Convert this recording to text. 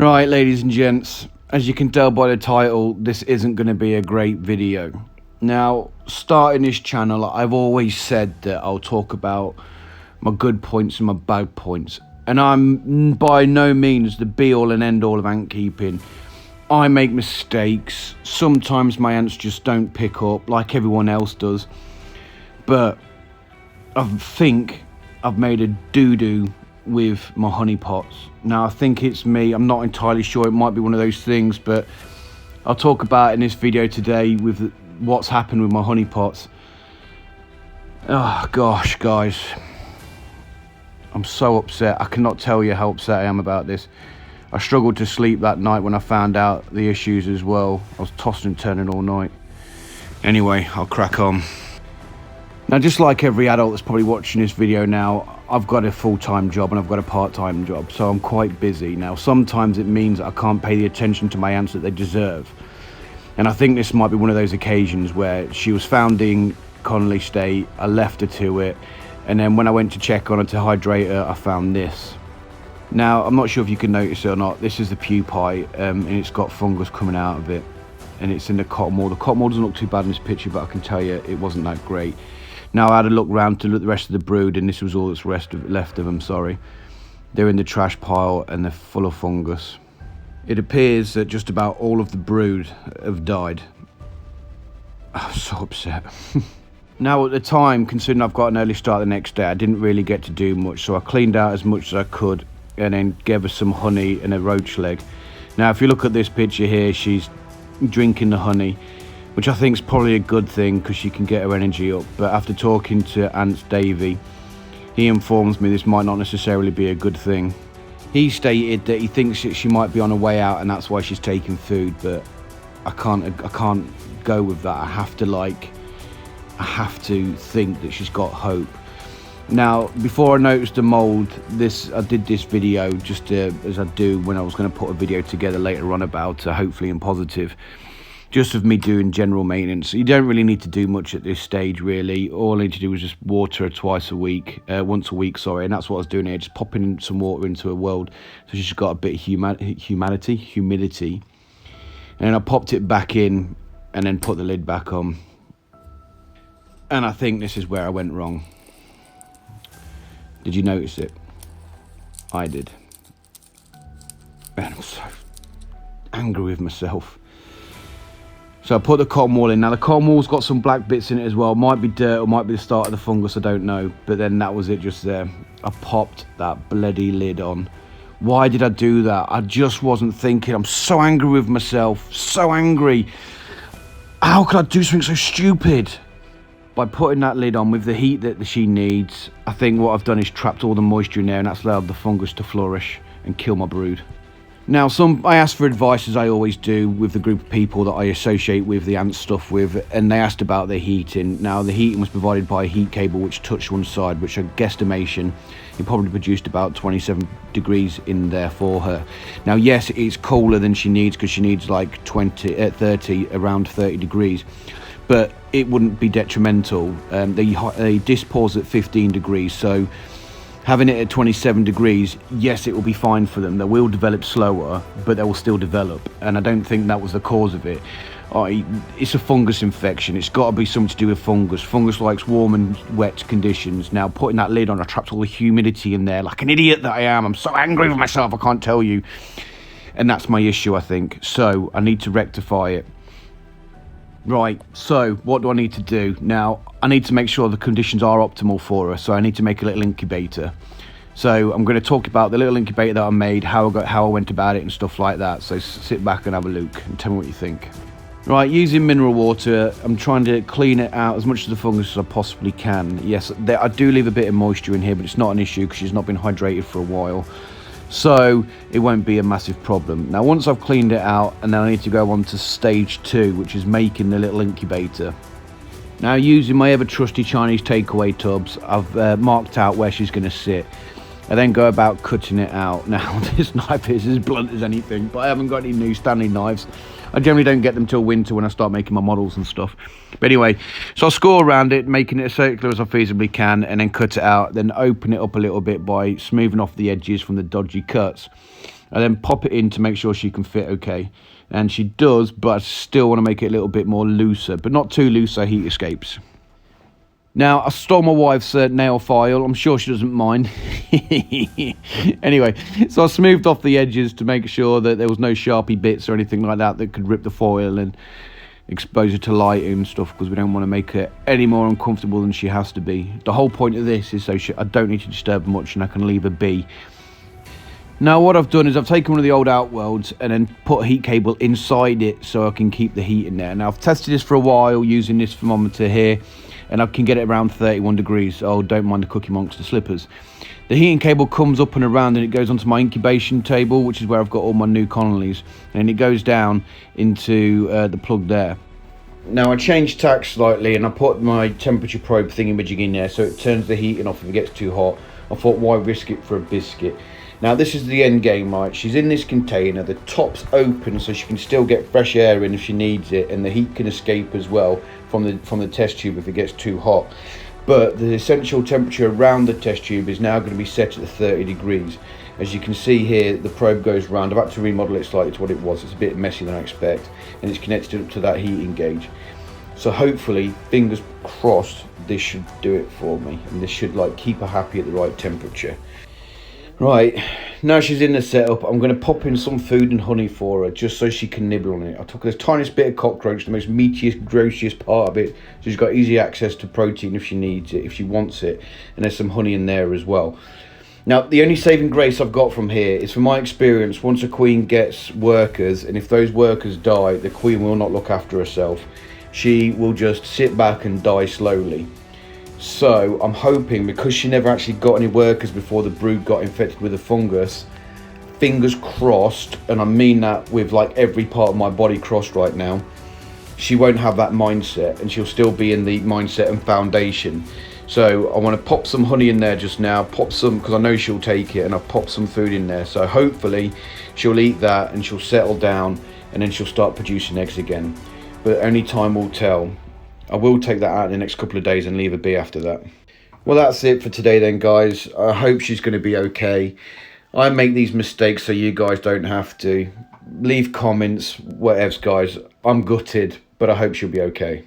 Right, ladies and gents, as you can tell by the title, this isn't going to be a great video. Now, starting this channel, I've always said that I'll talk about my good points and my bad points. And I'm by no means the be-all and end-all of ant keeping. I make mistakes. Sometimes my ants just don't pick up like everyone else does. But I think I've made a doo-doo with my honey pots. Now I think it's me, I'm not entirely sure, it might be one of those things, but I'll talk about it in this video today with what's happened with my honey pots. Oh gosh, guys, I'm so upset. I cannot tell you how upset I am about this. I struggled to sleep that night when I found out the issues as well. I was tossing and turning all night. Anyway, I'll crack on. Now, just like every adult that's probably watching this video now, I've got a full-time job and I've got a part-time job, so I'm quite busy. Now, sometimes it means that I can't pay the attention to my ants that they deserve. And I think this might be one of those occasions where she was founding Connolly State, I left her to it, and then when I went to check on her to hydrate her, I found this. Now, I'm not sure if you can notice it or not, this is the pupae, and it's got fungus coming out of it, and it's in the cotton wool. The cotton wool doesn't look too bad in this picture, but I can tell you it wasn't that great. Now I had a look round to look at the rest of the brood, and this was all that's left of them, sorry. They're in the trash pile and they're full of fungus. It appears that just about all of the brood have died. I'm so upset. Now at the time, considering I've got an early start the next day, I didn't really get to do much, so I cleaned out as much as I could and then gave her some honey and a roach leg. Now if you look at this picture here, she's drinking the honey, which I think is probably a good thing because she can get her energy up. But after talking to Ants Davey, he informs me this might not necessarily be a good thing. He stated that he thinks that she might be on her way out and that's why she's taking food, but I can't go with that. I have to think that she's got hope. Now, before I noticed the mold, I did this video just as I do when I was going to put a video together later on about hopefully in positive. Just of me doing general maintenance. You don't really need to do much at this stage, really. All I need to do is just water her once a week, and that's what I was doing here, just popping some water into her world, so she's got a bit of humidity. And then I popped it back in, and then put the lid back on. And I think this is where I went wrong. Did you notice it? I did. And I'm so angry with myself. So I put the cotton wool in. Now the cotton wool's got some black bits in it as well. Might be dirt or might be the start of the fungus, I don't know. But then that was it just there. I popped that bloody lid on. Why did I do that? I just wasn't thinking. I'm so angry with myself. So angry. How could I do something so stupid? By putting that lid on with the heat that she needs, I think what I've done is trapped all the moisture in there, and that's allowed the fungus to flourish and kill my brood. Now, I asked for advice, as I always do, with the group of people that I associate with the ant stuff with, and they asked about the heating. Now, the heating was provided by a heat cable which touched one side, which a guesstimation, it probably produced about 27 degrees in there for her. Now, yes, it's cooler than she needs, because she needs like around 30 degrees, but it wouldn't be detrimental. They dispose at 15 degrees, so having it at 27 degrees, yes, it will be fine for them. They will develop slower, but they will still develop. And I don't think that was the cause of it. It's a fungus infection. It's got to be something to do with fungus. Fungus likes warm and wet conditions. Now, putting that lid on, I trapped all the humidity in there like an idiot that I am. I'm so angry with myself, I can't tell you. And that's my issue, I think. So I need to rectify it. Right, so what do I need to do? Now, I need to make sure the conditions are optimal for her, so I need to make a little incubator. So I'm going to talk about the little incubator that I made, how I went about it and stuff like that. So sit back and have a look and tell me what you think. Right, using mineral water, I'm trying to clean it out as much of the fungus as I possibly can. Yes, I do leave a bit of moisture in here, but it's not an issue because she's not been hydrated for a while. So it won't be a massive problem. Now, once I've cleaned it out, and then I need to go on to stage 2, which is making the little incubator. Now, using my ever trusty Chinese takeaway tubs, I've marked out where she's going to sit. I then go about cutting it out. Now, this knife is as blunt as anything, but I haven't got any new Stanley knives. I generally don't get them till winter when I start making my models and stuff. But anyway, so I'll score around it, making it as circular as I feasibly can, and then cut it out, then open it up a little bit by smoothing off the edges from the dodgy cuts. I then pop it in to make sure she can fit okay. And she does, but I still want to make it a little bit more looser, but not too loose so heat escapes. Now, I stole my wife's nail file. I'm sure she doesn't mind. Anyway, so I smoothed off the edges to make sure that there was no Sharpie bits or anything like that that could rip the foil and expose her to light and stuff, because we don't want to make her any more uncomfortable than she has to be. The whole point of this is so I don't need to disturb her much and I can leave her be. Now what I've done is I've taken one of the old Outworlds and then put a heat cable inside it so I can keep the heat in there. Now I've tested this for a while using this thermometer here, and I can get it around 31 degrees. Oh, don't mind the Cookie Monster slippers. The heating cable comes up and around and it goes onto my incubation table, which is where I've got all my new Connellys, and it goes down into the plug there. Now I changed tack slightly and I put my temperature probe thingamajig in there so it turns the heating off if it gets too hot. I thought, why risk it for a biscuit? Now this is the end game, right? She's in this container, the top's open so she can still get fresh air in if she needs it, and the heat can escape as well from the test tube if it gets too hot. But the essential temperature around the test tube is now going to be set at 30 degrees. As you can see here, the probe goes round. I've had to remodel it slightly to what it was. It's a bit messy than I expect, and it's connected up to that heating gauge. So hopefully, fingers crossed, this should do it for me, and this should like keep her happy at the right temperature. Right, now she's in the setup, I'm going to pop in some food and honey for her, just so she can nibble on it. I took the tiniest bit of cockroach, the most meatiest, grossiest part of it, so she's got easy access to protein if she needs it, if she wants it, and there's some honey in there as well. Now, the only saving grace I've got from here is, from my experience, once a queen gets workers, and if those workers die, the queen will not look after herself. She will just sit back and die slowly. So I'm hoping, because she never actually got any workers before the brood got infected with a fungus, fingers crossed, and I mean that with like every part of my body crossed right now, she won't have that mindset and she'll still be in the mindset and foundation. So I want to pop some honey in there just now, pop some, because I know she'll take it, and I've popped some food in there. So hopefully she'll eat that and she'll settle down, and then she'll start producing eggs again. But only time will tell. I will take that out in the next couple of days and leave her be after that. Well, that's it for today then, guys. I hope she's going to be okay. I make these mistakes so you guys don't have to. Leave comments, whatevs, guys. I'm gutted, but I hope she'll be okay.